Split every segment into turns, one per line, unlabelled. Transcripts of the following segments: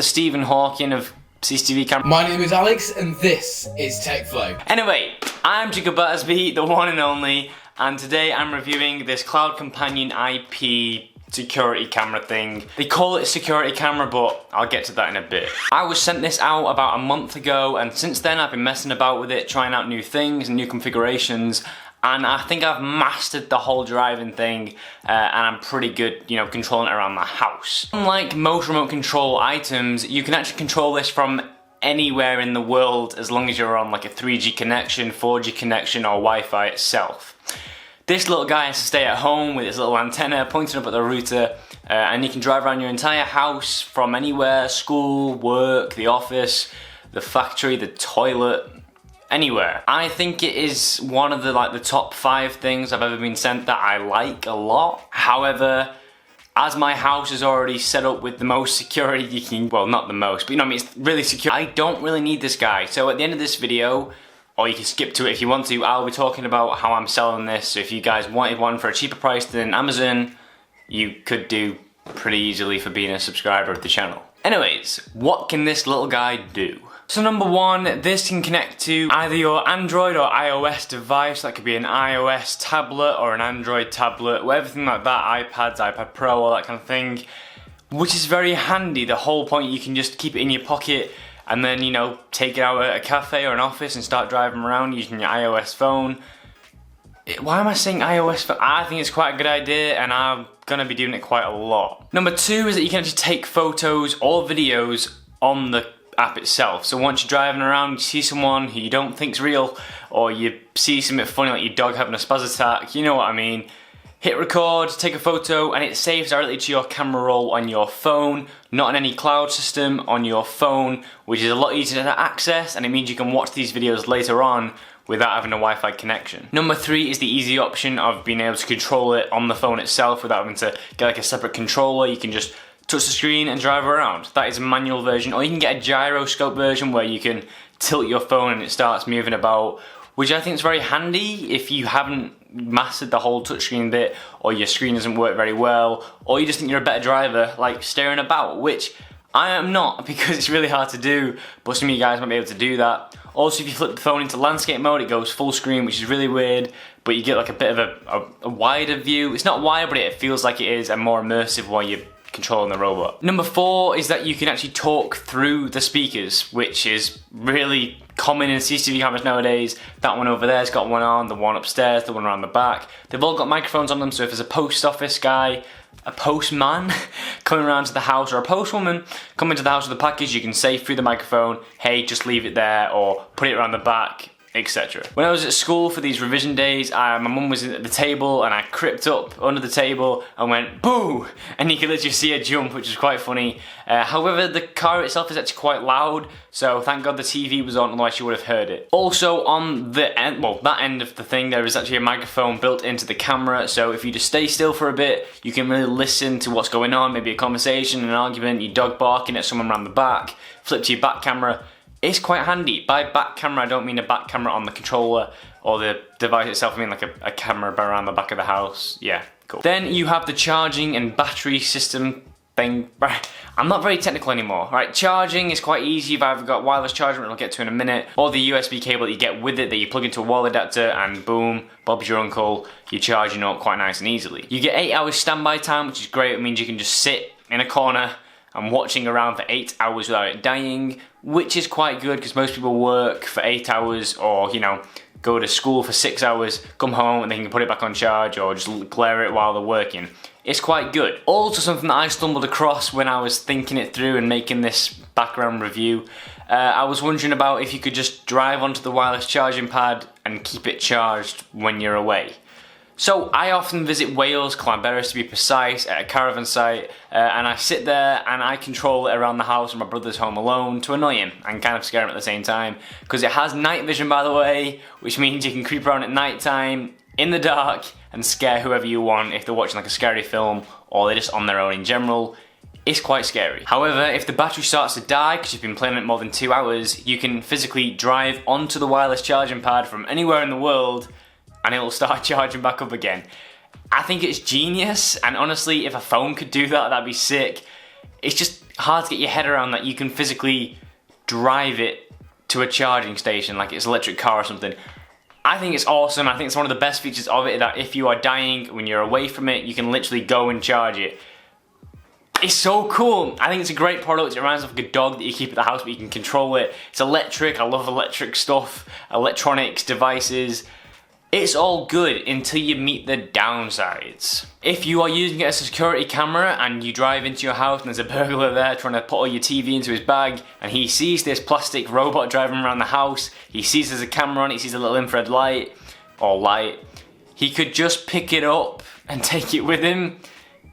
the Stephen Hawking of CCTV camera.
My name is Alex and this is TechFlow.
Anyway, I'm Jacob Battersby, the one and only, and today I'm reviewing this Cloud Companion IP security camera thing. They call it security camera, but I'll get to that in a bit. I was sent this out about a month ago, and since then I've been messing about with it, trying out new things and new configurations, and I think I've mastered the whole driving thing, and I'm pretty good, you know, controlling it around the house. Unlike most remote control items, you can actually control this from anywhere in the world as long as you're on like a 3G connection, 4G connection, or Wi-Fi itself. This little guy has to stay at home with his little antenna pointing up at the router, and you can drive around your entire house from anywhere: school, work, the office, the factory, the toilet, anywhere. I think it is one of the top 5 things I've ever been sent that I like a lot. However, as my house is already set up with the most security you can, well, not the most, but you know what I mean, it's really secure, I don't really need this guy. So at the end of this video, or you can skip to it if you want to, I'll be talking about how I'm selling this. So if you guys wanted one for a cheaper price than Amazon, you could do pretty easily for being a subscriber of the channel. Anyways, what can this little guy do? So number one, this can connect to either your Android or iOS device. That could be an iOS tablet or an Android tablet, or everything like that, iPads, iPad Pro, all that kind of thing, which is very handy. The whole point, you can just keep it in your pocket and then, you know, take it out at a cafe or an office and start driving around using your iOS phone. Why am I saying iOS phone? I think it's quite a good idea, and I'm gonna be doing it quite a lot. Number 2 is that you can actually take photos or videos on the app itself. So once you're driving around, you see someone who you don't think's real, or you see something funny like your dog having a spaz attack, you know what I mean, hit record, take a photo, and it saves directly to your camera roll on your phone, not on any cloud system, on your phone, which is a lot easier to access, and it means you can watch these videos later on without having a Wi-Fi connection. Number 3 is the easy option of being able to control it on the phone itself without having to get like a separate controller. You can just touch the screen and drive around. That is a manual version, or you can get a gyroscope version where you can tilt your phone and it starts moving about, which I think is very handy if you haven't mastered the whole touchscreen bit, or your screen doesn't work very well, or you just think you're a better driver, like staring about, which I am not, because it's really hard to do, but some of you guys might be able to do that. Also, if you flip the phone into landscape mode, it goes full screen, which is really weird, but you get like a bit of a wider view. It's not wide, but it feels like it is, and more immersive while you're controlling the robot. Number 4 is that you can actually talk through the speakers, which is really common in CCTV cameras nowadays. That one over there's got one on, the one upstairs, the one around the back. They've all got microphones on them, so if there's a post office guy, a postman coming around to the house, or a postwoman coming to the house with a package, you can say through the microphone, hey, just leave it there, or put it around the back, etc. When I was at school for these revision days, my mum was at the table and I crept up under the table and went boo, and you could literally see her jump, which is quite funny. However, the car itself is actually quite loud, so thank God the TV was on, otherwise you would have heard it. Also on the end, well, that end of the thing, there is actually a microphone built into the camera, so if you just stay still for a bit, you can really listen to what's going on, maybe a conversation, an argument, your dog barking at someone around the back, flip to your back camera. It's quite handy. By back camera, I don't mean a back camera on the controller or the device itself. I mean like a camera around the back of the house. Yeah, cool. Then you have the charging and battery system thing. Right, I'm not very technical anymore. Right, charging is quite easy. You've either got wireless charging, which I'll get to in a minute, or the USB cable that you get with it that you plug into a wall adapter, and boom, Bob's your uncle. You're charging up quite nice and easily. You get 8 hours standby time, which is great. It means you can just sit in a corner and watching around for 8 hours without it dying, which is quite good because most people work for 8 hours, or, you know, go to school for 6 hours, come home and they can put it back on charge, or just glare it while they're working. It's quite good. Also something that I stumbled across when I was thinking it through and making this background review, I was wondering about if you could just drive onto the wireless charging pad and keep it charged when you're away. So I often visit Wales, Clonberis to be precise, at a caravan site, and I sit there and I control it around the house when my brother's home alone to annoy him and kind of scare him at the same time, because it has night vision, by the way, which means you can creep around at night time in the dark and scare whoever you want if they're watching like a scary film or they're just on their own in general. It's quite scary. However, if the battery starts to die because you've been playing it more than 2 hours, you can physically drive onto the wireless charging pad from anywhere in the world and it will start charging back up again. I think it's genius, and honestly, if a phone could do that, that'd be sick. It's just, hard to get your head around that you can physically drive it to a charging station like it's an electric car or something. I think it's awesome. I think it's one of the best features of it, that if you are dying when you're away from it, you can literally go and charge it. It's so cool. I think it's a great product. It reminds me of like a dog that you keep at the house, but you can control it. It's electric. I love electric stuff, electronics, devices. It's all good until you meet the downsides. If you are using it as a security camera and you drive into your house and there's a burglar there trying to put all your TV into his bag, and he sees this plastic robot driving around the house, he sees there's a camera on it, he sees a little infrared light, or light, he could just pick it up and take it with him.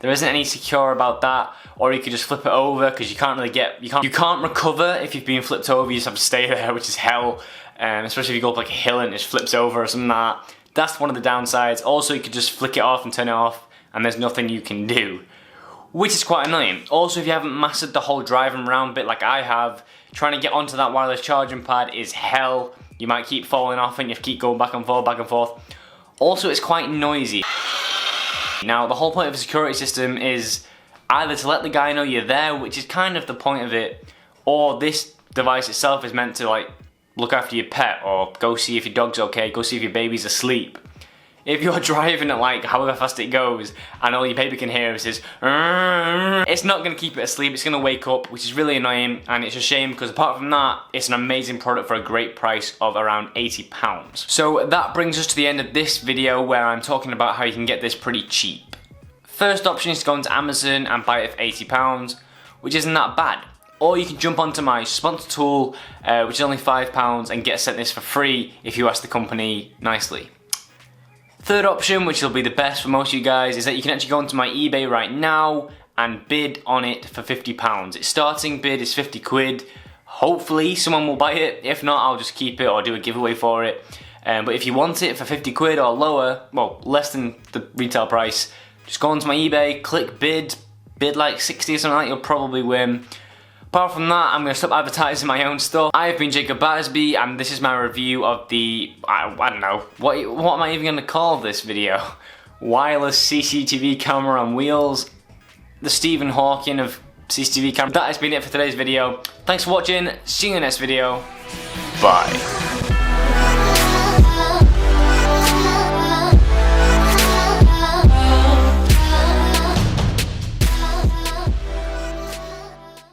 There isn't any secure about that. Or you could just flip it over, because you can't really you can't recover if you've been flipped over. You just have to stay there, which is hell. Especially if you go up like a hill and it just flips over or something like that. That's one of the downsides. Also, you could just flick it off and turn it off, and there's nothing you can do, which is quite annoying. Also, if you haven't mastered the whole driving around bit like I have, trying to get onto that wireless charging pad is hell. You might keep falling off and you have to keep going back and forth, back and forth. Also, it's quite noisy. Now, the whole point of a security system is either to let the guy know you're there, which is kind of the point of it, or this device itself is meant to like look after your pet, or go see if your dog's okay, go see if your baby's asleep. If you're driving at like however fast it goes and all your baby can hear is this, it's not going to keep it asleep, it's going to wake up, which is really annoying, and it's a shame because apart from that, it's an amazing product for a great price of around £80. So that brings us to the end of this video where I'm talking about how you can get this pretty cheap. First option is to go into Amazon and buy it for £80, which isn't that bad. Or you can jump onto my sponsor tool, which is only £5, and get sent this for free if you ask the company nicely. Third option, which will be the best for most of you guys, is that you can actually go onto my eBay right now and bid on it for £50. Its starting bid is 50 quid. Hopefully someone will buy it. If not, I'll just keep it or do a giveaway for it. But if you want it for 50 quid or lower, well, less than the retail price, just go onto my eBay, click bid like 60 or something like that, you'll probably win. Apart from that, I'm going to stop advertising my own stuff. I have been Jacob Battersby, and this is my review of the, I don't know, what am I even going to call this video? Wireless CCTV camera on wheels. The Stephen Hawking of CCTV camera. That has been it for today's video. Thanks for watching, see you in the next video. Bye.